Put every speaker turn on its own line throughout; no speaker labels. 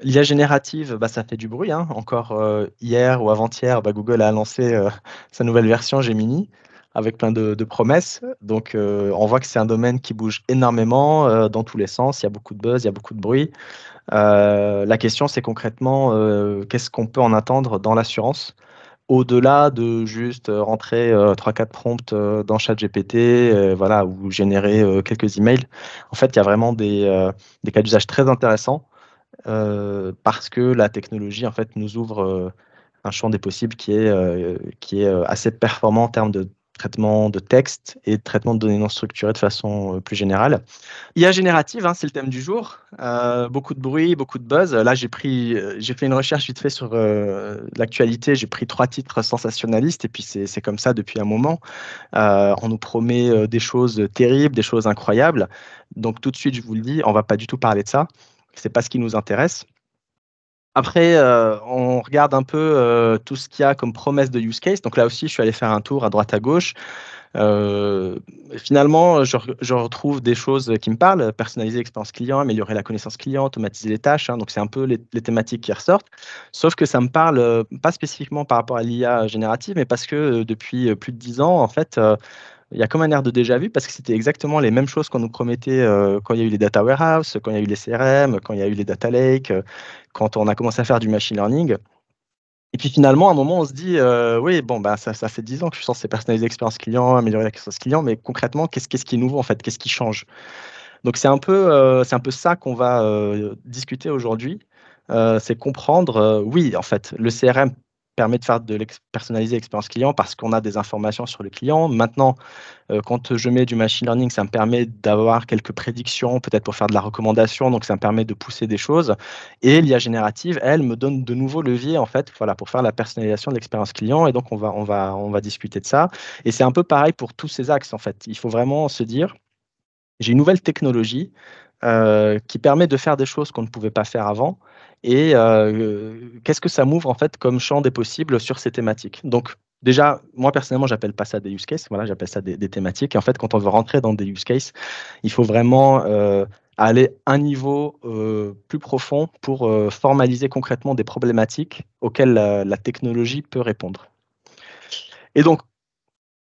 L'IA générative, bah, ça fait du bruit, hein. Encore hier ou avant-hier, bah, Google a annoncé sa nouvelle version Gemini avec plein de promesses. Donc, on voit que c'est un domaine qui bouge énormément dans tous les sens. Il y a beaucoup de buzz, il y a beaucoup de bruit. La question, c'est concrètement, qu'est-ce qu'on peut en attendre dans l'assurance? Au-delà de juste rentrer 3-4 prompts dans ChatGPT, voilà, ou générer quelques emails. En fait, il y a vraiment des cas d'usage très intéressants parce que la technologie, en fait, nous ouvre un champ des possibles qui est assez performant en termes de traitement de texte et de traitement de données non structurées de façon plus générale. IA générative, hein, c'est le thème du jour. Beaucoup de bruit, beaucoup de buzz. Là, j'ai fait une recherche vite fait sur l'actualité. J'ai pris 3 titres sensationnalistes et puis c'est comme ça depuis un moment. On nous promet des choses terribles, des choses incroyables. Donc tout de suite, je vous le dis, on va pas du tout parler de ça. C'est pas ce qui nous intéresse. Après, on regarde un peu tout ce qu'il y a comme promesse de use case. Donc là aussi, je suis allé faire un tour à droite à gauche. Euh, Finalement, je retrouve des choses qui me parlent, personnaliser l'expérience client, améliorer la connaissance client, automatiser les tâches, hein, donc c'est un peu les thématiques qui ressortent. Sauf que ça me parle pas spécifiquement par rapport à l'IA générative, mais parce que depuis plus de 10 ans, en fait, il y a comme un air de déjà vu parce que c'était exactement les mêmes choses qu'on nous promettait quand il y a eu les data warehouse, quand il y a eu les CRM, quand il y a eu les data lake, quand on a commencé à faire du machine learning. Et puis finalement, à un moment, on se dit, oui, bon, bah, ça fait 10 ans que je suis censé personnaliser l'expérience client, améliorer l'expérience client, mais concrètement, qu'est-ce qui est nouveau en fait? Qu'est-ce qui change? Donc c'est un peu ça qu'on va discuter aujourd'hui. C'est comprendre, oui, en fait, le CRM permet de faire de personnaliser l'expérience client parce qu'on a des informations sur le client. Maintenant, quand je mets du machine learning, ça me permet d'avoir quelques prédictions, peut-être pour faire de la recommandation, donc ça me permet de pousser des choses. Et l'IA générative, elle, me donne de nouveaux leviers, en fait, voilà, pour faire la personnalisation de l'expérience client. Et donc, on va discuter de ça. Et c'est un peu pareil pour tous ces axes, en fait. Il faut vraiment se dire, j'ai une nouvelle technologie qui permet de faire des choses qu'on ne pouvait pas faire avant. Et qu'est-ce que ça m'ouvre en fait comme champ des possibles sur ces thématiques? Donc déjà, moi personnellement, j'appelle pas ça des use cases, voilà, j'appelle ça des thématiques. Et en fait, quand on veut rentrer dans des use cases, il faut vraiment aller un niveau plus profond pour formaliser concrètement des problématiques auxquelles la technologie peut répondre. Et donc,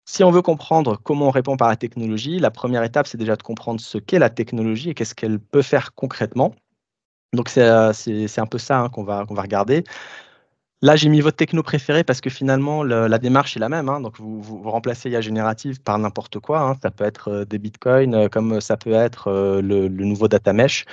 si on veut comprendre comment on répond par la technologie, la première étape, c'est déjà de comprendre ce qu'est la technologie et qu'est-ce qu'elle peut faire concrètement. Donc, c'est un peu ça hein, qu'on va regarder. Là, j'ai mis votre techno préféré parce que finalement, la démarche est la même, hein. Donc, vous remplacez IA générative par n'importe quoi, hein. Ça peut être des bitcoins, comme ça peut être le nouveau data mesh.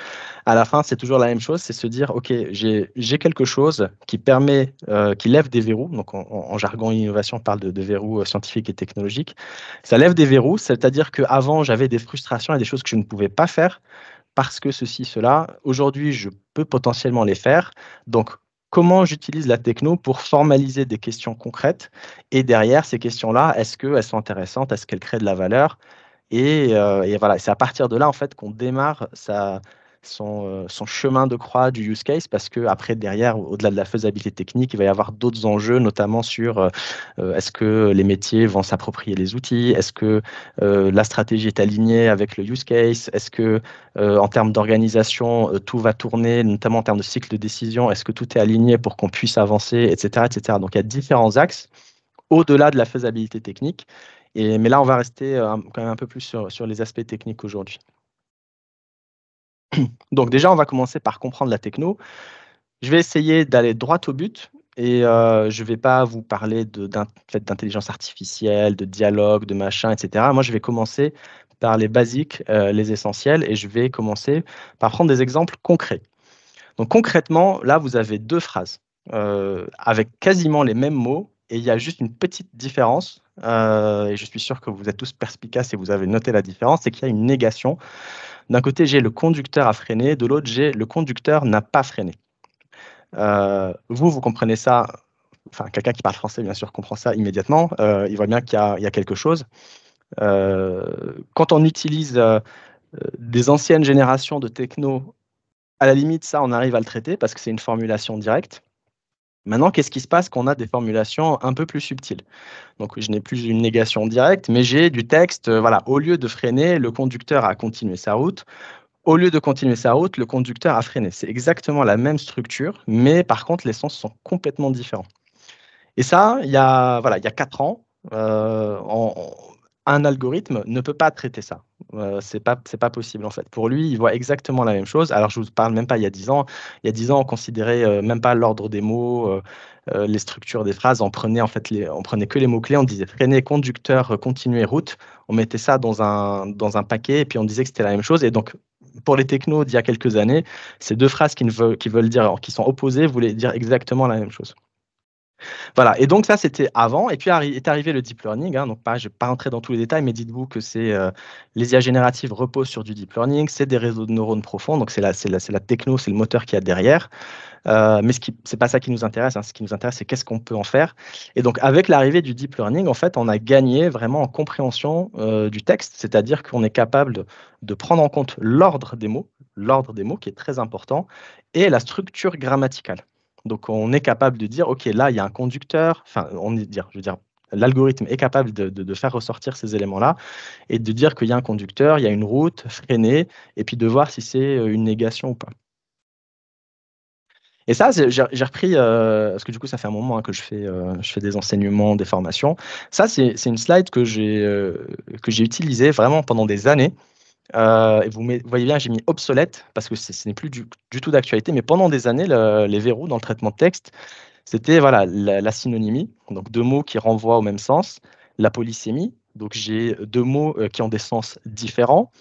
À la fin, c'est toujours la même chose, c'est se dire, OK, j'ai quelque chose qui permet, qui lève des verrous. Donc, en jargon innovation, on parle de verrous scientifiques et technologiques. Ça lève des verrous, c'est-à-dire qu'avant, j'avais des frustrations et des choses que je ne pouvais pas faire parce que ceci, cela. Aujourd'hui, je peux potentiellement les faire. Donc, comment j'utilise la techno pour formaliser des questions concrètes et derrière ces questions-là, est-ce qu'elles sont intéressantes, est-ce qu'elles créent de la valeur et voilà, c'est à partir de là, en fait, qu'on démarre son chemin de croix du use case parce qu'après, derrière, au-delà de la faisabilité technique, il va y avoir d'autres enjeux, notamment sur est-ce que les métiers vont s'approprier les outils? Est-ce que la stratégie est alignée avec le use case? Est-ce que, en termes d'organisation, tout va tourner, notamment en termes de cycle de décision? Est-ce que tout est aligné pour qu'on puisse avancer, etc., etc. Donc, il y a différents axes au-delà de la faisabilité technique. Mais là, on va rester quand même un peu plus sur les aspects techniques aujourd'hui. Donc déjà, on va commencer par comprendre la techno. Je vais essayer d'aller droit au but et je ne vais pas vous parler fait, d'intelligence artificielle, de dialogue, de machin, etc. Moi, je vais commencer par les basiques, les essentiels, et je vais commencer par prendre des exemples concrets. Donc concrètement, là, vous avez 2 phrases avec quasiment les mêmes mots et il y a juste une petite différence, et je suis sûr que vous êtes tous perspicaces et vous avez noté la différence, c'est qu'il y a une négation. D'un côté, j'ai le conducteur a freiné, de l'autre, j'ai le conducteur n'a pas freiné. Vous comprenez ça, enfin quelqu'un qui parle français bien sûr comprend ça immédiatement, il voit bien qu'il y a quelque chose. Quand on utilise, des anciennes générations de techno, à la limite ça on arrive à le traiter parce que c'est une formulation directe. Maintenant, qu'est-ce qui se passe quand on a des formulations un peu plus subtiles? Donc, je n'ai plus une négation directe, mais j'ai du texte, voilà, au lieu de freiner, le conducteur a continué sa route. Au lieu de continuer sa route, le conducteur a freiné. C'est exactement la même structure, mais par contre, les sens sont complètement différents. Et ça, il y a 4 ans, un algorithme ne peut pas traiter ça. C'est pas possible, en fait. Pour lui, il voit exactement la même chose. Alors, je vous parle même pas il y a 10 ans. Il y a 10 ans, on considérait, même pas l'ordre des mots, les structures des phrases. On prenait que les mots-clés, on disait freiner, conducteur, continuer, route. On mettait ça dans un paquet et puis on disait que c'était la même chose. Et donc, pour les technos d'il y a quelques années, ces 2 phrases qui veulent dire, qui sont opposées, voulaient dire exactement la même chose. Voilà, et donc ça, c'était avant. Et puis est arrivé le deep learning, hein. Donc pareil, je ne vais pas rentrer dans tous les détails, mais dites-vous que les IA génératives reposent sur du deep learning, c'est des réseaux de neurones profonds, donc c'est la techno, c'est le moteur qu'il y a derrière. Mais c'est pas ça qui nous intéresse, hein. Ce qui nous intéresse, c'est qu'est-ce qu'on peut en faire. Et donc avec l'arrivée du deep learning, en fait, on a gagné vraiment en compréhension du texte, c'est-à-dire qu'on est capable de prendre en compte l'ordre des mots qui est très important, et la structure grammaticale. Donc, on est capable de dire, OK, là, il y a un conducteur, enfin, je veux dire, l'algorithme est capable de faire ressortir ces éléments-là et de dire qu'il y a un conducteur, il y a une route, freiner, et puis de voir si c'est une négation ou pas. Et ça, j'ai repris, parce que du coup, ça fait un moment, hein, que je fais des enseignements, des formations. Ça, c'est une slide que j'ai utilisée vraiment pendant des années. Et vous voyez bien, j'ai mis obsolète parce que ce n'est plus du tout d'actualité, mais pendant des années, les verrous dans le traitement de texte, c'était voilà, la synonymie, donc 2 mots qui renvoient au même sens, la polysémie, donc j'ai 2 mots qui ont des sens différents.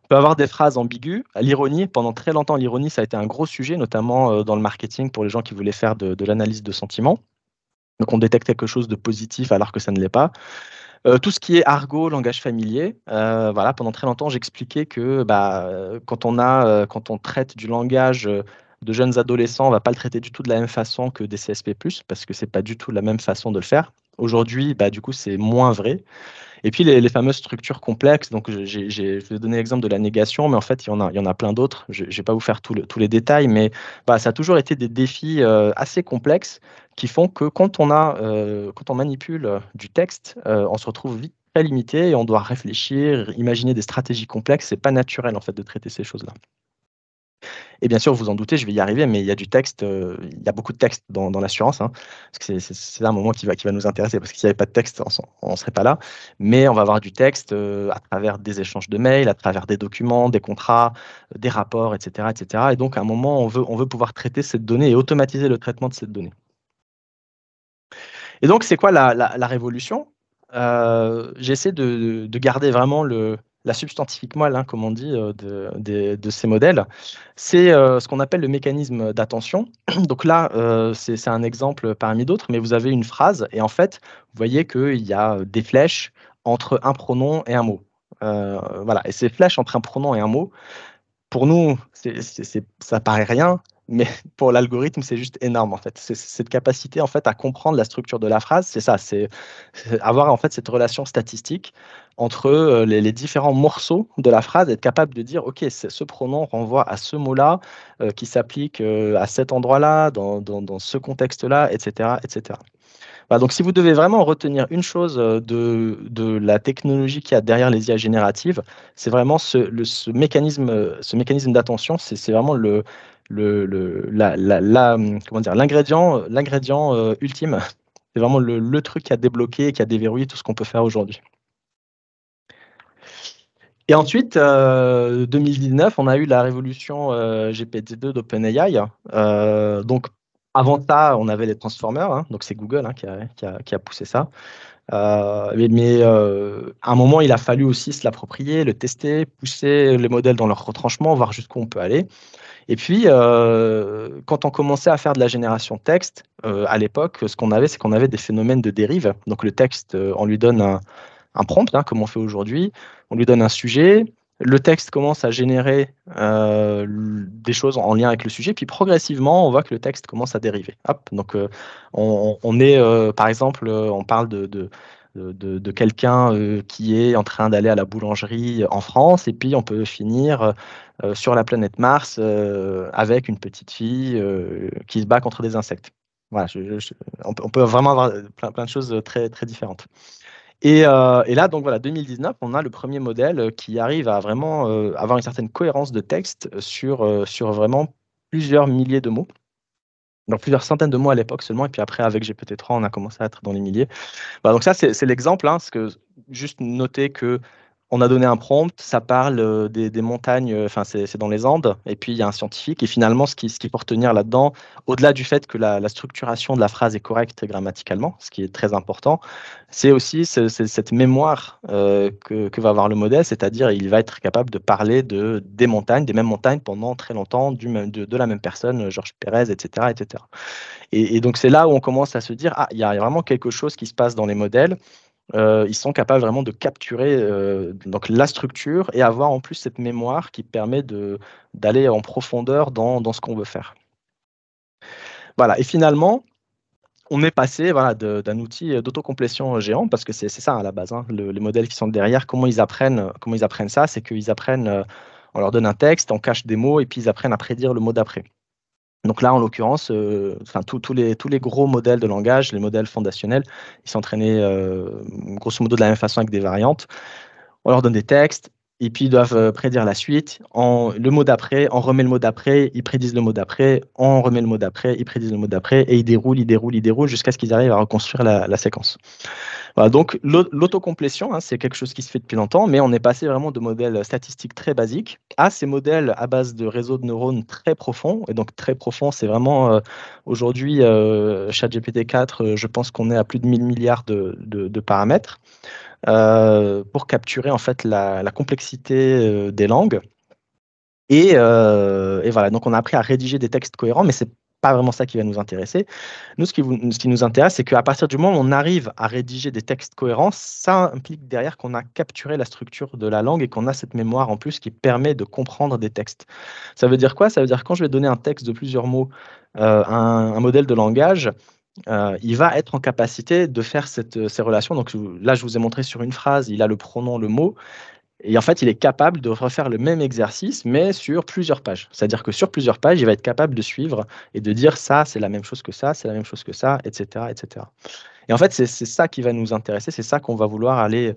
On peut avoir des phrases ambiguës, l'ironie, pendant très longtemps, l'ironie, ça a été un gros sujet, notamment dans le marketing pour les gens qui voulaient faire de l'analyse de sentiments. Donc on détecte quelque chose de positif alors que ça ne l'est pas. Tout ce qui est argot, langage familier, voilà, pendant très longtemps, j'expliquais que, bah, quand on traite du langage, de jeunes adolescents, on va pas le traiter du tout de la même façon que des CSP+, parce que c'est pas du tout la même façon de le faire. Aujourd'hui, bah, du coup, c'est moins vrai. Et puis les fameuses structures complexes, donc je vais donner l'exemple de la négation, mais en fait, il y en a plein d'autres. Je ne vais pas vous faire tous les détails, mais bah, ça a toujours été des défis assez complexes qui font que quand on manipule du texte, on se retrouve vite très limité et on doit réfléchir, imaginer des stratégies complexes. C'est pas naturel en fait de traiter ces choses-là. Et bien sûr, vous en doutez, je vais y arriver, mais il y a du texte, il y a beaucoup de texte dans l'assurance, hein, parce que c'est là un moment qui va nous intéresser, parce que s'il n'y avait pas de texte, on ne serait pas là. Mais on va avoir du texte à travers des échanges de mails, à travers des documents, des contrats, des rapports, etc., etc. Et donc, à un moment, on veut pouvoir traiter cette donnée et automatiser le traitement de cette donnée. Et donc, c'est quoi la révolution? J'essaie de garder vraiment la substantifique moelle, hein, comme on dit, de ces modèles. C'est ce qu'on appelle le mécanisme d'attention. Donc là, c'est un exemple parmi d'autres, mais vous avez une phrase et en fait, vous voyez qu'il y a des flèches entre un pronom et un mot. Voilà, et ces flèches entre un pronom et un mot, pour nous, ça paraît rien, mais pour l'algorithme, c'est juste énorme en fait. C'est cette capacité en fait à comprendre la structure de la phrase, c'est ça, c'est avoir en fait cette relation statistique entre les différents morceaux de la phrase, être capable de dire, ok, ce pronom renvoie à ce mot-là qui s'applique à cet endroit-là, dans ce contexte-là, etc., etc. Voilà, donc si vous devez vraiment retenir une chose de la technologie qu'il y a derrière les IA génératives, c'est vraiment ce mécanisme d'attention, c'est vraiment comment dire, l'ingrédient ultime. C'est vraiment le truc qui a débloqué et qui a déverrouillé tout ce qu'on peut faire aujourd'hui. Et ensuite, 2019, on a eu la révolution GPT-2 d'OpenAI. Donc, avant ça, on avait les transformers, hein, donc c'est Google, hein, qui a poussé ça. À un moment, il a fallu aussi se l'approprier, le tester, pousser les modèles dans leur retranchement, voir jusqu'où on peut aller. Et puis, quand on commençait à faire de la génération de texte, à l'époque, ce qu'on avait, c'est qu'on avait des phénomènes de dérive. Donc le texte, on lui donne un prompt, hein, comme on fait aujourd'hui, on lui donne un sujet, le texte commence à générer des choses en lien avec le sujet, puis progressivement, on voit que le texte commence à dériver. Hop, donc, on est, par exemple, on parle de quelqu'un qui est en train d'aller à la boulangerie en France, et puis on peut finir sur la planète Mars avec une petite fille qui se bat contre des insectes. Voilà, on peut vraiment avoir plein de choses très, très différentes. Et là, donc voilà, 2019, on a le premier modèle qui arrive à vraiment avoir une certaine cohérence de texte sur vraiment plusieurs milliers de mots. Donc plusieurs centaines de mots à l'époque seulement, et puis après, avec GPT-3, on a commencé à être dans les milliers. Bah, donc ça, c'est l'exemple, hein, parce que juste noter que on a donné un prompt, ça parle des montagnes, enfin c'est dans les Andes, et puis il y a un scientifique, et finalement ce qu'il faut retenir là-dedans, au-delà du fait que la structuration de la phrase est correcte grammaticalement, ce qui est très important, c'est aussi cette mémoire que va avoir le modèle, c'est-à-dire il va être capable de parler des montagnes, des mêmes montagnes pendant très longtemps, de la même personne, Georges Pérez, etc. etc. Et donc c'est là où on commence à se dire, ah, il y a vraiment quelque chose qui se passe dans les modèles. Ils sont capables vraiment de capturer donc la structure et avoir en plus cette mémoire qui permet d'aller en profondeur dans ce qu'on veut faire. Voilà, et finalement, on est passé voilà, d'un outil d'autocomplétion géant, parce que c'est ça à la base, hein, les modèles qui sont derrière, comment ils apprennent ça, c'est qu'ils apprennent, on leur donne un texte, on cache des mots, et puis ils apprennent à prédire le mot d'après. Donc là, en l'occurrence, enfin, tous les gros modèles de langage, les modèles fondationnels, ils s'entraînaient grosso modo de la même façon avec des variantes. On leur donne des textes, et puis ils doivent prédire la suite. Le mot d'après, on remet le mot d'après, ils prédisent le mot d'après, on remet le mot d'après, ils prédisent le mot d'après, et ils déroulent jusqu'à ce qu'ils arrivent à reconstruire la séquence. Voilà, donc l'autocomplétion, hein, c'est quelque chose qui se fait depuis longtemps, mais on est passé vraiment de modèles statistiques très basiques à ces modèles à base de réseaux de neurones très profonds. Et donc très profond, c'est vraiment aujourd'hui, ChatGPT 4, je pense qu'on est à plus de 1000 milliards de paramètres pour capturer en fait la complexité des langues. Et voilà, donc on a appris à rédiger des textes cohérents, mais c'est pas vraiment ça qui va nous intéresser. Nous, ce qui nous intéresse, c'est qu'à partir du moment où on arrive à rédiger des textes cohérents, ça implique derrière qu'on a capturé la structure de la langue et qu'on a cette mémoire en plus qui permet de comprendre des textes. Ça veut dire quoi? Ça veut dire que quand je vais donner un texte de plusieurs mots à un modèle de langage, il va être en capacité de faire ces relations. Donc là, je vous ai montré sur une phrase, il a le pronom, le mot. Et en fait, il est capable de refaire le même exercice, mais sur plusieurs pages. C'est-à-dire que sur plusieurs pages, il va être capable de suivre et de dire ça, c'est la même chose que ça, c'est la même chose que ça, etc. etc. Et en fait, c'est ça qui va nous intéresser, c'est ça qu'on va vouloir aller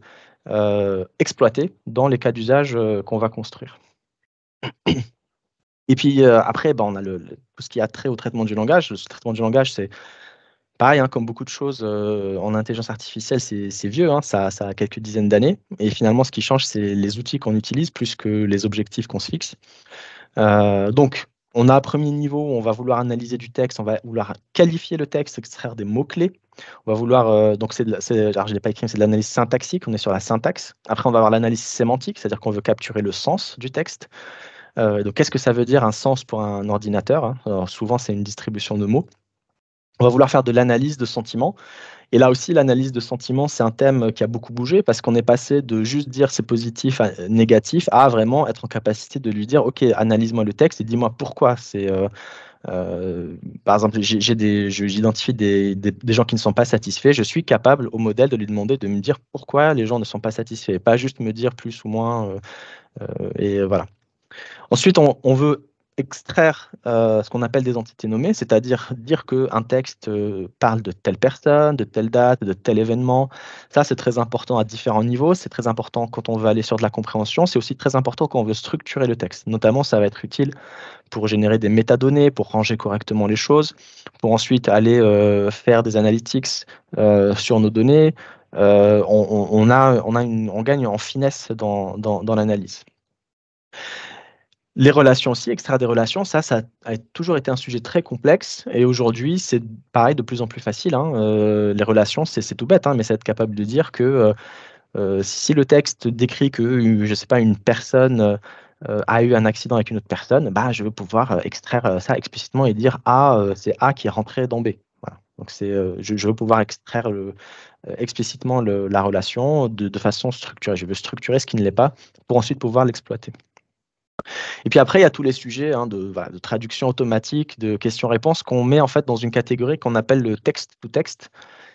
exploiter dans les cas d'usage qu'on va construire. Et puis après, bah, on a tout ce qui a trait au traitement du langage. Le traitement du langage, c'est pareil, hein, comme beaucoup de choses en intelligence artificielle, c'est vieux, hein, ça a quelques dizaines d'années. Et finalement, ce qui change, c'est les outils qu'on utilise plus que les objectifs qu'on se fixe. Donc, on a un premier niveau où on va vouloir analyser du texte, on va vouloir qualifier le texte, extraire des mots-clés. On va vouloir, donc alors je ne l'ai pas écrit, mais c'est de l'analyse syntaxique, on est sur la syntaxe. Après, on va avoir l'analyse sémantique, c'est-à-dire qu'on veut capturer le sens du texte. Donc, qu'est-ce que ça veut dire un sens pour un ordinateur, hein? Alors, souvent, c'est une distribution de mots. On va vouloir faire de l'analyse de sentiments. Et là aussi, l'analyse de sentiments, c'est un thème qui a beaucoup bougé parce qu'on est passé de juste dire c'est positif à négatif à vraiment être en capacité de lui dire OK, analyse-moi le texte et dis-moi pourquoi c'est. Par exemple, j'identifie des gens qui ne sont pas satisfaits. Je suis capable au modèle de lui demander de me dire pourquoi les gens ne sont pas satisfaits, pas juste me dire plus ou moins. Et voilà. Ensuite, on veut extraire ce qu'on appelle des entités nommées, c'est-à-dire dire qu'un texte parle de telle personne, de telle date, de tel événement. Ça, c'est très important à différents niveaux. C'est très important quand on veut aller sur de la compréhension. C'est aussi très important quand on veut structurer le texte. Notamment, ça va être utile pour générer des métadonnées, pour ranger correctement les choses, pour ensuite aller faire des analytics sur nos données. On gagne en finesse dans l'analyse. Les relations aussi, extraire des relations, ça a toujours été un sujet très complexe et aujourd'hui, c'est pareil, de plus en plus facile, hein. Les relations, c'est tout bête, hein, mais c'est être capable de dire que, si le texte décrit que, je sais pas, une personne, a eu un accident avec une autre personne, bah, je vais pouvoir, extraire, ça explicitement et dire: «Ah, c'est A qui est rentré dans B». Voilà, donc je veux pouvoir extraire explicitement la relation de façon structurée. Je veux structurer ce qui ne l'est pas pour ensuite pouvoir l'exploiter. Et puis après, il y a tous les sujets hein, voilà, de traduction automatique, de questions-réponses qu'on met en fait dans une catégorie qu'on appelle le text-to-text.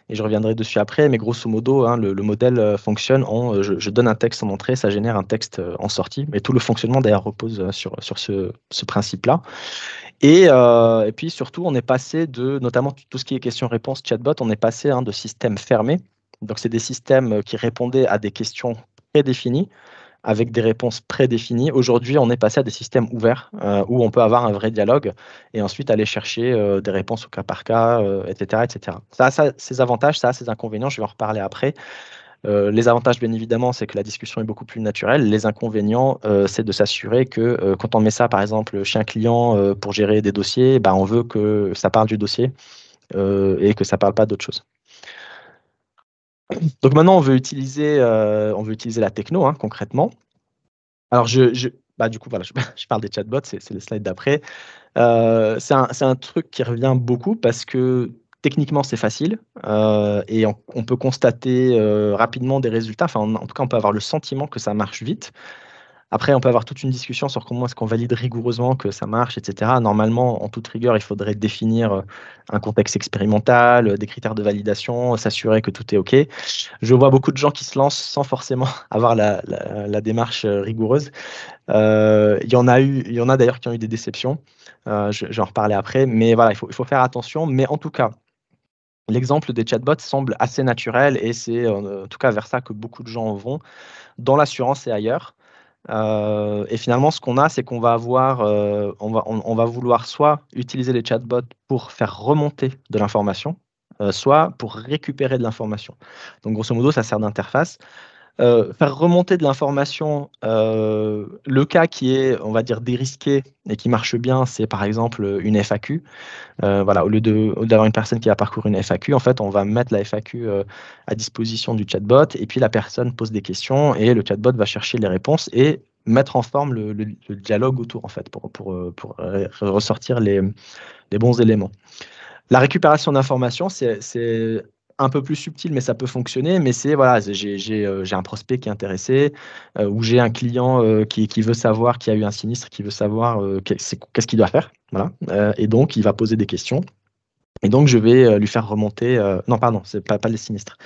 Et je reviendrai dessus après, mais grosso modo, hein, le modèle fonctionne en je donne un texte en entrée, ça génère un texte en sortie. Et tout le fonctionnement d'ailleurs repose sur ce principe-là. Et puis surtout, on est passé notamment tout ce qui est questions-réponses, chatbot, on est passé hein, de systèmes fermés. Donc, c'est des systèmes qui répondaient à des questions prédéfinies, avec des réponses prédéfinies. Aujourd'hui, on est passé à des systèmes ouverts où on peut avoir un vrai dialogue et ensuite aller chercher des réponses au cas par cas, etc., etc. Ça a ses avantages, ça a ses inconvénients, je vais en reparler après. Les avantages, bien évidemment, c'est que la discussion est beaucoup plus naturelle. Les inconvénients, c'est de s'assurer que quand on met ça, par exemple, chez un client pour gérer des dossiers, bah, on veut que ça parle du dossier et que ça ne parle pas d'autre chose. Donc maintenant, on veut utiliser la techno, hein, concrètement. Alors, bah, du coup, voilà, je parle des chatbots, c'est les slides d'après. C'est un truc qui revient beaucoup parce que techniquement, c'est facile et on peut constater rapidement des résultats. Enfin, en tout cas, on peut avoir le sentiment que ça marche vite. Après, on peut avoir toute une discussion sur comment est-ce qu'on valide rigoureusement que ça marche, et cetera. Normalement, en toute rigueur, il faudrait définir un contexte expérimental, des critères de validation, s'assurer que tout est OK. Je vois beaucoup de gens qui se lancent sans forcément avoir la démarche rigoureuse. Il y en a d'ailleurs qui ont eu des déceptions. Je vais en reparler après, mais voilà, il faut faire attention. Mais en tout cas, l'exemple des chatbots semble assez naturel et c'est en tout cas vers ça que beaucoup de gens vont, dans l'assurance et ailleurs. Et finalement, ce qu'on a, c'est qu'on va avoir, on va vouloir soit utiliser les chatbots pour faire remonter de l'information, soit pour récupérer de l'information. Donc grosso modo, ça sert d'interface. Faire remonter de l'information, le cas qui est, on va dire, dérisqué et qui marche bien, c'est par exemple, une FAQ. Voilà, au lieu d'avoir une personne qui va parcourir une FAQ, en fait, on va mettre la FAQ, à disposition du chatbot et puis la personne pose des questions et le chatbot va chercher les réponses et mettre en forme le dialogue autour, en fait, pour ressortir les bons éléments. La récupération d'informations, c'est un peu plus subtil, mais ça peut fonctionner. Mais c'est voilà, j'ai un prospect qui est intéressé, ou j'ai un client, qui veut savoir, qui a eu un sinistre, qui veut savoir, qu'est-ce qu'il doit faire? Voilà, et donc il va poser des questions et donc je vais, lui faire remonter, non pardon, c'est pas les sinistres.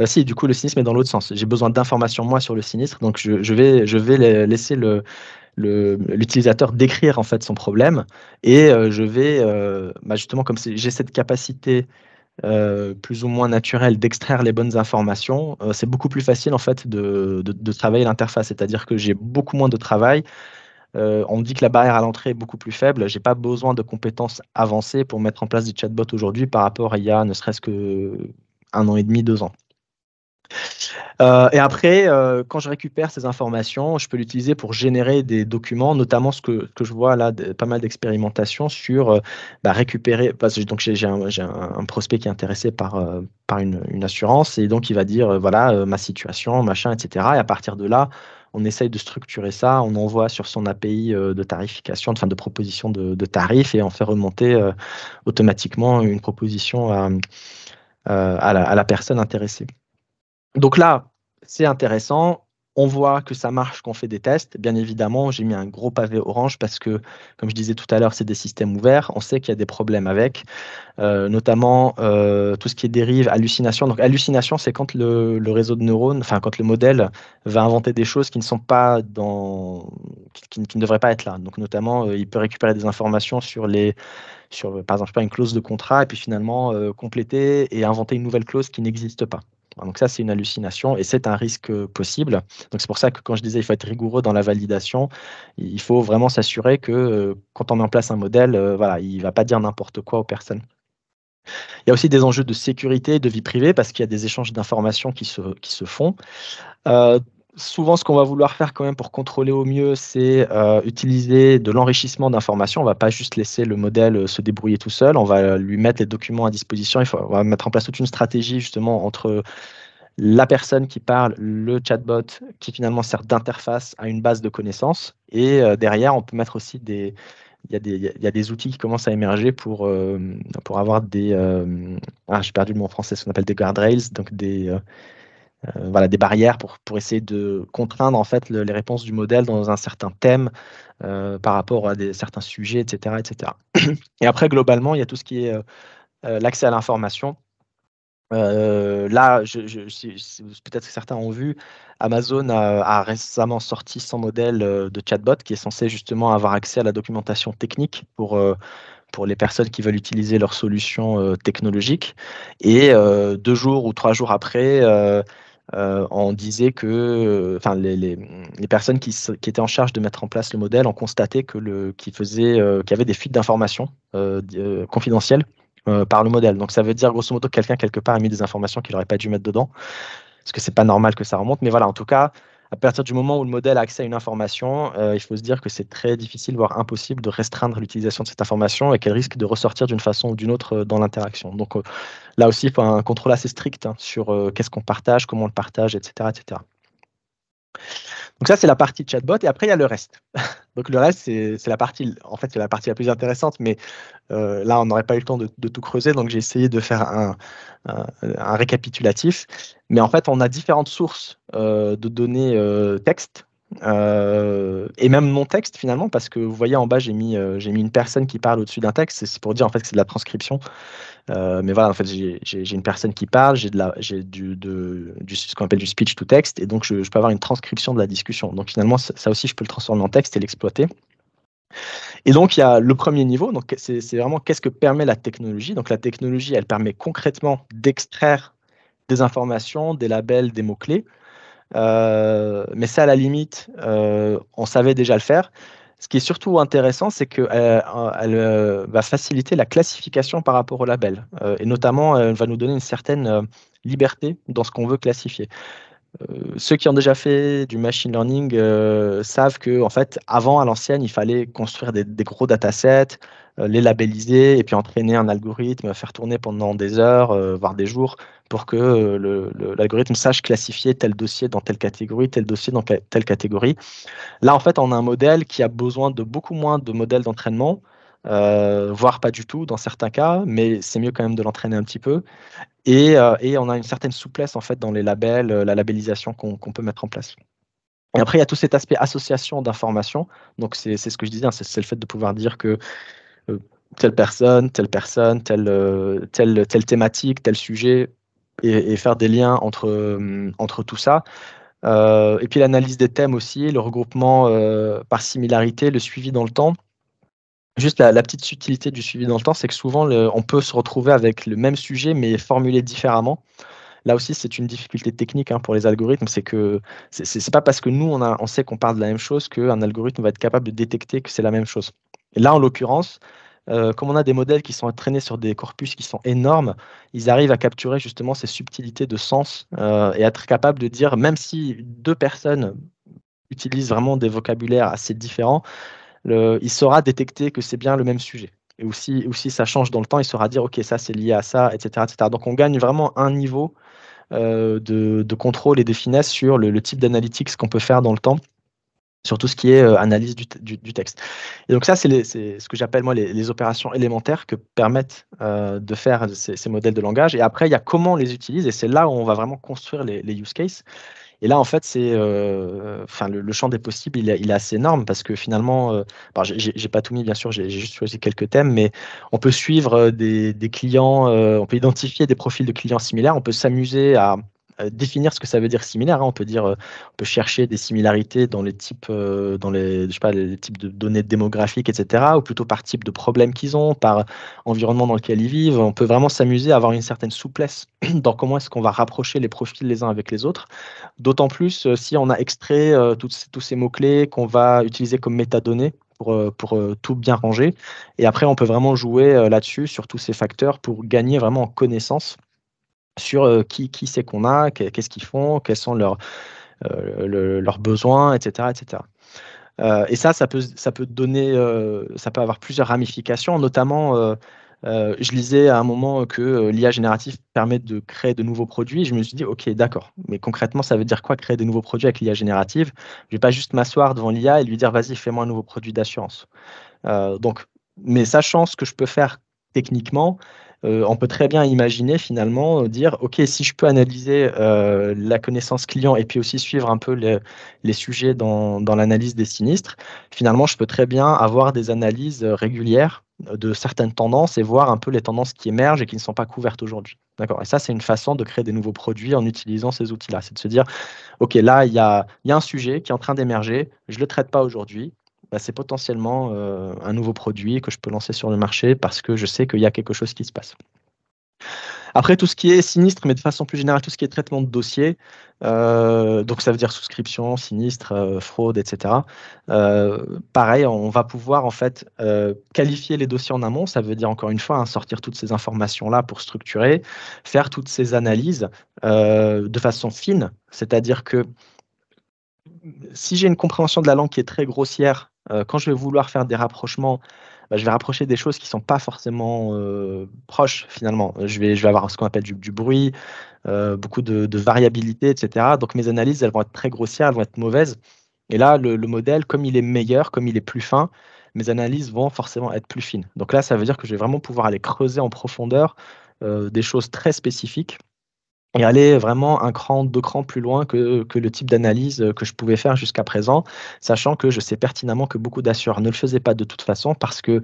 Si, du coup, le sinistre, mais dans l'autre sens. J'ai besoin d'informations, moi, sur le sinistre, donc je vais laisser l'utilisateur décrire, en fait, son problème et je vais, bah, justement, comme j'ai cette capacité, plus ou moins naturelle d'extraire les bonnes informations, c'est beaucoup plus facile, en fait, de travailler l'interface. C'est-à-dire que j'ai beaucoup moins de travail. On me dit que la barrière à l'entrée est beaucoup plus faible. J'ai pas besoin de compétences avancées pour mettre en place des chatbots aujourd'hui par rapport à il y a ne serait-ce qu'1 an et demi, 2 ans. Et après, quand je récupère ces informations, je peux l'utiliser pour générer des documents, notamment ce que je vois là, pas mal d'expérimentations sur, bah, récupérer parce que donc j'ai un prospect qui est intéressé par une assurance et donc il va dire, voilà, ma situation, machin et cetera et à partir de là, on essaye de structurer ça, on envoie sur son API, de tarification, enfin de proposition de tarifs et on fait remonter, automatiquement une proposition à la personne intéressée. Donc là, c'est intéressant. On voit que ça marche quand on fait des tests. Bien évidemment, j'ai mis un gros pavé orange parce que, comme je disais tout à l'heure, c'est des systèmes ouverts. On sait qu'il y a des problèmes avec, notamment tout ce qui est dérive, hallucination. Donc, hallucination, c'est quand le réseau de neurones, enfin, quand le modèle va inventer des choses qui ne sont pas qui ne devraient pas être là. Donc, notamment, il peut récupérer des informations par exemple, je sais pas, une clause de contrat et puis finalement compléter et inventer une nouvelle clause qui n'existe pas. Donc ça, c'est une hallucination et c'est un risque possible. Donc c'est pour ça que quand je disais il faut être rigoureux dans la validation, il faut vraiment s'assurer que quand on met en place un modèle, voilà, il ne va pas dire n'importe quoi aux personnes. Il y a aussi des enjeux de sécurité, de vie privée, parce qu'il y a des échanges d'informations qui se font. Heu, Souvent, ce qu'on va vouloir faire quand même pour contrôler au mieux, c'est, utiliser de l'enrichissement d'informations. On va pas juste laisser le modèle, se débrouiller tout seul. On va lui mettre les documents à disposition. On va mettre en place toute une stratégie justement entre la personne qui parle, le chatbot qui finalement sert d'interface à une base de connaissances et derrière, on peut mettre aussi il y a des outils qui commencent à émerger pour avoir j'ai perdu le mot en français, ce qu'on appelle des guardrails, donc voilà, des barrières pour essayer de contraindre en fait les réponses du modèle dans un certain thème, par rapport à certains sujets, et cetera, et cetera. Et après globalement, il y a tout ce qui est, l'accès à l'information. Là, peut-être que certains ont vu, Amazon a récemment sorti son modèle, de chatbot qui est censé justement avoir accès à la documentation technique pour les personnes qui veulent utiliser leurs solutions technologiques. Et 2 jours ou 3 jours après, on disait que, enfin, les personnes qui étaient en charge de mettre en place le modèle ont constaté qu'il y avait des fuites d'informations confidentielles par le modèle. Donc ça veut dire grosso modo que quelqu'un quelque part a mis des informations qu'il n'aurait pas dû mettre dedans, parce que c'est pas normal que ça remonte. Mais voilà, en tout cas, à partir du moment où le modèle a accès à une information, il faut se dire que c'est très difficile, voire impossible, de restreindre l'utilisation de cette information et qu'elle risque de ressortir d'une façon ou d'une autre dans l'interaction. Donc là aussi, il faut un contrôle assez strict sur qu'est-ce qu'on partage, comment on le partage, etc., etc. Donc ça, c'est la partie chatbot. Et après, il y a le reste. Donc le reste, c'est la partie, en fait, c'est la partie la plus intéressante, mais là, on n'aurait pas eu le temps de tout creuser, donc j'ai essayé de faire un récapitulatif. Mais en fait, on a différentes sources de données texte et même non texte finalement, parce que vous voyez en bas, j'ai mis une personne qui parle au-dessus d'un texte. C'est pour dire en fait que c'est de la transcription. Mais voilà, en fait, j'ai une personne qui parle, j'ai ce qu'on appelle du speech to text, et donc je peux avoir une transcription de la discussion. Donc finalement, ça aussi, je peux le transformer en texte et l'exploiter. Et donc, il y a le premier niveau, donc c'est vraiment qu'est-ce que permet la technologie. Donc la technologie, elle permet concrètement d'extraire des informations, des labels, des mots-clés. Mais ça, à la limite, on savait déjà le faire. Ce qui est surtout intéressant, c'est qu'elle va faciliter la classification par rapport au label. Et notamment, elle va nous donner une certaine liberté dans ce qu'on veut classifier. Ceux qui ont déjà fait du machine learning savent que, en fait, avant, à l'ancienne, il fallait construire des gros datasets, les labelliser et puis entraîner un algorithme, faire tourner pendant des heures, voire des jours, pour que l'algorithme sache classifier tel dossier dans telle catégorie, tel dossier dans telle catégorie. Là, en fait, on a un modèle qui a besoin de beaucoup moins de modèles d'entraînement, voire pas du tout dans certains cas, mais c'est mieux quand même de l'entraîner un petit peu. Et on a une certaine souplesse en fait dans les labels, la labellisation qu'on peut mettre en place. Et après, il y a tout cet aspect association d'informations. Donc, c'est ce que je disais, hein, c'est le fait de pouvoir dire que euh, telle personne, telle thématique, tel sujet, et faire des liens entre tout ça. Et puis l'analyse des thèmes aussi, le regroupement par similarité, le suivi dans le temps. Juste la petite subtilité du suivi dans le temps, c'est que souvent, on peut se retrouver avec le même sujet, mais formulé différemment. Là aussi, c'est une difficulté technique pour les algorithmes, c'est que c'est pas parce que nous, on sait qu'on parle de la même chose qu'un algorithme va être capable de détecter que c'est la même chose. Et là, en l'occurrence, comme on a des modèles qui sont entraînés sur des corpus qui sont énormes, ils arrivent à capturer justement ces subtilités de sens et être capables de dire, même si deux personnes utilisent vraiment des vocabulaires assez différents, il saura détecter que c'est bien le même sujet. Et aussi, ça change dans le temps, il saura dire, OK, ça c'est lié à ça, etc., etc. Donc on gagne vraiment un niveau de contrôle et de finesse sur le type d'analytics qu'on peut faire dans le temps, sur tout ce qui est analyse du texte. Et donc ça, c'est ce que j'appelle moi les opérations élémentaires que permettent de faire ces modèles de langage. Et après, il y a comment on les utilise, et c'est là où on va vraiment construire les use cases. Et là, en fait, enfin, le champ des possibles, il est assez énorme parce que finalement, j'ai pas tout mis, bien sûr, j'ai juste choisi quelques thèmes, mais on peut suivre des clients, on peut identifier des profils de clients similaires, on peut s'amuser à définir ce que ça veut dire similaire. On peut dire, on peut chercher des similarités dans les types, je sais pas, les types de données démographiques, etc., ou plutôt par type de problème qu'ils ont, par environnement dans lequel ils vivent. On peut vraiment s'amuser à avoir une certaine souplesse dans comment est-ce qu'on va rapprocher les profils les uns avec les autres. D'autant plus si on a extrait tous ces mots-clés qu'on va utiliser comme métadonnées pour tout bien ranger. Et après, on peut vraiment jouer là-dessus, sur tous ces facteurs, pour gagner vraiment en connaissance sur qui c'est qu'on a, qu'est-ce qu'ils font, quels sont leurs besoins, etc., etc. Et ça peut donner, ça peut avoir plusieurs ramifications, notamment, je lisais à un moment que l'IA générative permet de créer de nouveaux produits. Je me suis dit, OK, d'accord, mais concrètement, ça veut dire quoi créer de nouveaux produits avec l'IA générative? Je ne vais pas juste m'asseoir devant l'IA et lui dire, vas-y, fais-moi un nouveau produit d'assurance. Mais sachant ce que je peux faire techniquement, on peut très bien imaginer finalement dire, OK, si je peux analyser la connaissance client et puis aussi suivre un peu les sujets dans l'analyse des sinistres, finalement, je peux très bien avoir des analyses régulières de certaines tendances et voir un peu les tendances qui émergent et qui ne sont pas couvertes aujourd'hui. D'accord. Et ça, c'est une façon de créer des nouveaux produits en utilisant ces outils-là. C'est de se dire, OK, là, il y a un sujet qui est en train d'émerger, je ne le traite pas aujourd'hui. bah, c'est potentiellement un nouveau produit que je peux lancer sur le marché parce que je sais qu'il y a quelque chose qui se passe. Après, tout ce qui est sinistre, mais de façon plus générale, tout ce qui est traitement de dossier, donc ça veut dire souscription, sinistre, fraude, et cetera. Pareil, on va pouvoir en fait, qualifier les dossiers en amont. Ça veut dire encore une fois, hein, sortir toutes ces informations-là pour structurer, faire toutes ces analyses, de façon fine. C'est-à-dire que si j'ai une compréhension de la langue qui est très grossière, quand je vais vouloir faire des rapprochements, bah, je vais rapprocher des choses qui sont pas forcément, proches finalement. Je vais avoir ce qu'on appelle du bruit, beaucoup de variabilité, et cetera. Donc mes analyses, elles vont être très grossières, elles vont être mauvaises. Et là, le modèle, comme il est meilleur, comme il est plus fin, mes analyses vont forcément être plus fines. Donc là, ça veut dire que je vais vraiment pouvoir aller creuser en profondeur, des choses très spécifiques et aller vraiment un cran, 2 crans plus loin que le type d'analyse, que je pouvais faire jusqu'à présent, sachant que je sais pertinemment que beaucoup d'assureurs ne le faisaient pas de toute façon parce qu'il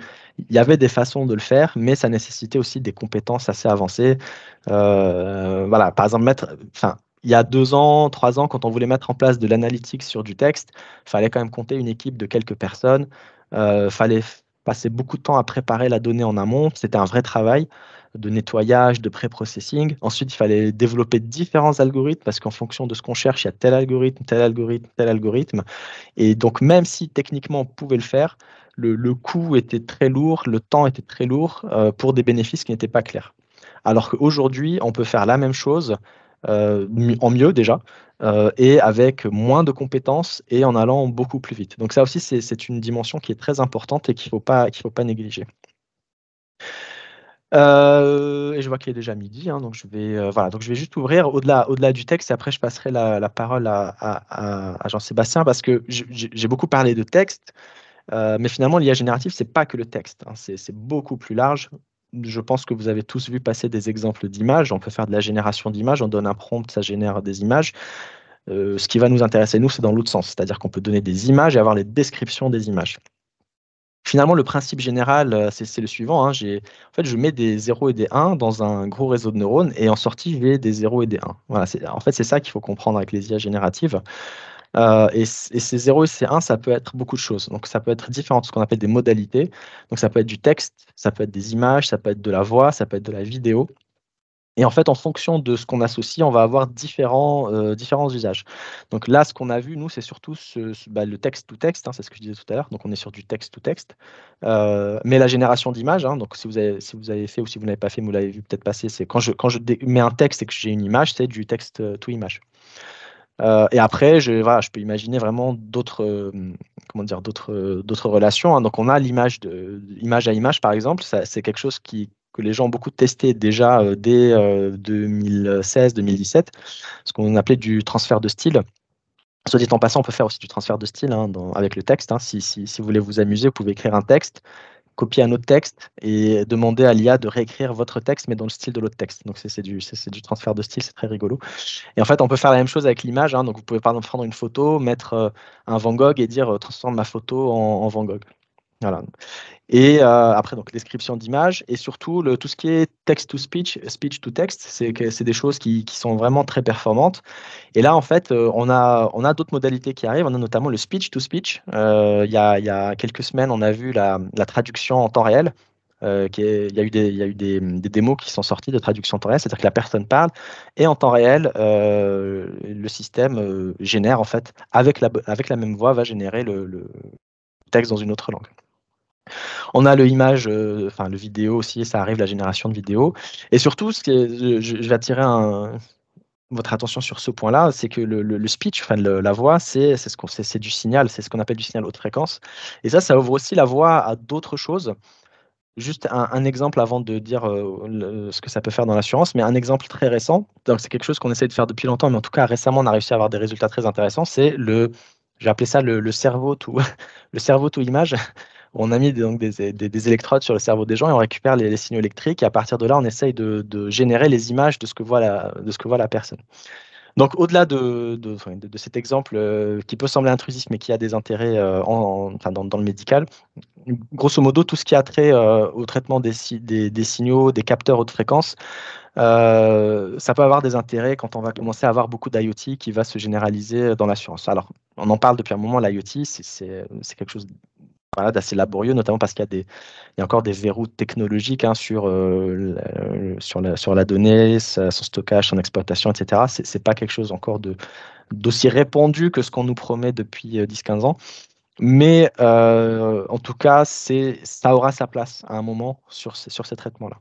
y avait des façons de le faire, mais ça nécessitait aussi des compétences assez avancées. Voilà, par exemple, il y a 2 ans, 3 ans, quand on voulait mettre en place de l'analytics sur du texte, il fallait quand même compter une équipe de quelques personnes, fallait passer beaucoup de temps à préparer la donnée en amont. C'était un vrai travail de nettoyage, de pré-processing. Ensuite, il fallait développer différents algorithmes parce qu'en fonction de ce qu'on cherche, il y a tel algorithme, tel algorithme, tel algorithme. Et donc, même si techniquement on pouvait le faire, le coût était très lourd, le temps était très lourd pour des bénéfices qui n'étaient pas clairs. Alors qu'aujourd'hui, on peut faire la même chose en mieux déjà et avec moins de compétences et en allant beaucoup plus vite. Donc ça aussi, c'est une dimension qui est très importante et qu'il faut pas négliger. Et je vois qu'il est déjà midi, hein, donc voilà, donc je vais juste ouvrir au-delà du texte et après je passerai la parole à Jean-Sébastien parce que j'ai beaucoup parlé de texte, mais finalement l'IA générative, c'est pas que le texte, hein, c'est beaucoup plus large. Je pense que vous avez tous vu passer des exemples d'images. On peut faire de la génération d'images, on donne un prompt, ça génère des images. Ce qui va nous intéresser nous, c'est dans l'autre sens, c'est-à-dire qu'on peut donner des images et avoir les descriptions des images. Finalement, le principe général, c'est le suivant, hein, en fait, je mets des 0 et des 1 dans un gros réseau de neurones et en sortie, j'ai des 0 et des 1. Voilà, en fait, c'est ça qu'il faut comprendre avec les IA génératives. Et ces 0 et ces 1, ça peut être beaucoup de choses. Donc ça peut être différentes, ce qu'on appelle des modalités. Donc ça peut être du texte, ça peut être des images, ça peut être de la voix, ça peut être de la vidéo. Et en fait, en fonction de ce qu'on associe, on va avoir différents usages. Donc là, ce qu'on a vu, nous, c'est surtout le text-to-text, hein, c'est ce que je disais tout à l'heure. Donc on est sur du text-to-text. Mais la génération d'images, hein, donc si vous avez fait ou si vous n'avez pas fait, vous l'avez vu peut-être passer, c'est quand je mets un texte et que j'ai une image, c'est du text-to-image. Et après, voilà, je peux imaginer vraiment comment dire? D'autres relations, hein. Donc on a image à image, par exemple, c'est quelque chose que les gens ont beaucoup testé déjà, dès, 2016-2017, ce qu'on appelait du transfert de style. Soit dit en passant, on peut faire aussi du transfert de style, hein, avec le texte, hein. Si vous voulez vous amuser, vous pouvez écrire un texte, copier un autre texte et demander à l'IA de réécrire votre texte, mais dans le style de l'autre texte. Donc c'est du transfert de style, c'est très rigolo. Et en fait, on peut faire la même chose avec l'image, hein. Donc vous pouvez par exemple prendre une photo, mettre, un Van Gogh et dire, «Transforme ma photo en Van Gogh». Voilà. Et après donc description d'image et surtout tout ce qui est text to speech, speech to text, c'est des choses qui sont vraiment très performantes. Et là, en fait, on a d'autres modalités qui arrivent. On a notamment le speech to speech. Il y a quelques semaines, on a vu la traduction en temps réel. Il y a eu des démos qui sont sorties de traduction en temps réel, c'est-à-dire que la personne parle et en temps réel, le système génère en fait, avec la même voix, va générer le texte dans une autre langue. On a le image, enfin le vidéo aussi, ça arrive, la génération de vidéos. Et surtout, ce qui est, je vais attirer votre attention sur ce point-là, c'est que le speech, enfin la voix, c'est du signal, c'est ce qu'on appelle du signal haute fréquence. Et ça ouvre aussi la voie à d'autres choses. Juste un exemple avant de dire ce que ça peut faire dans l'assurance, mais un exemple très récent, donc c'est quelque chose qu'on essaie de faire depuis longtemps, mais en tout cas récemment, on a réussi à avoir des résultats très intéressants, je vais appeler ça le cerveau to, le cerveau to image. On a mis donc des électrodes sur le cerveau des gens et on récupère les signaux électriques et à partir de là, on essaye de générer les images de ce que voit la personne. Donc au-delà de cet exemple, qui peut sembler intrusif, mais qui a des intérêts, enfin dans le médical, grosso modo, tout ce qui a trait, au traitement des signaux, des capteurs haute fréquence, ça peut avoir des intérêts quand on va commencer à avoir beaucoup d'IoT qui va se généraliser dans l'assurance. Alors, on en parle depuis un moment, l'IoT, c'est quelque chose voilà, d'assez laborieux, notamment parce qu'il y a encore des verrous technologiques, hein, sur la donnée, son stockage, son exploitation, etc. C'est pas quelque chose encore d'aussi répandu que ce qu'on nous promet depuis 10-15 ans. Mais en tout cas, ça aura sa place à un moment sur ces traitements-là.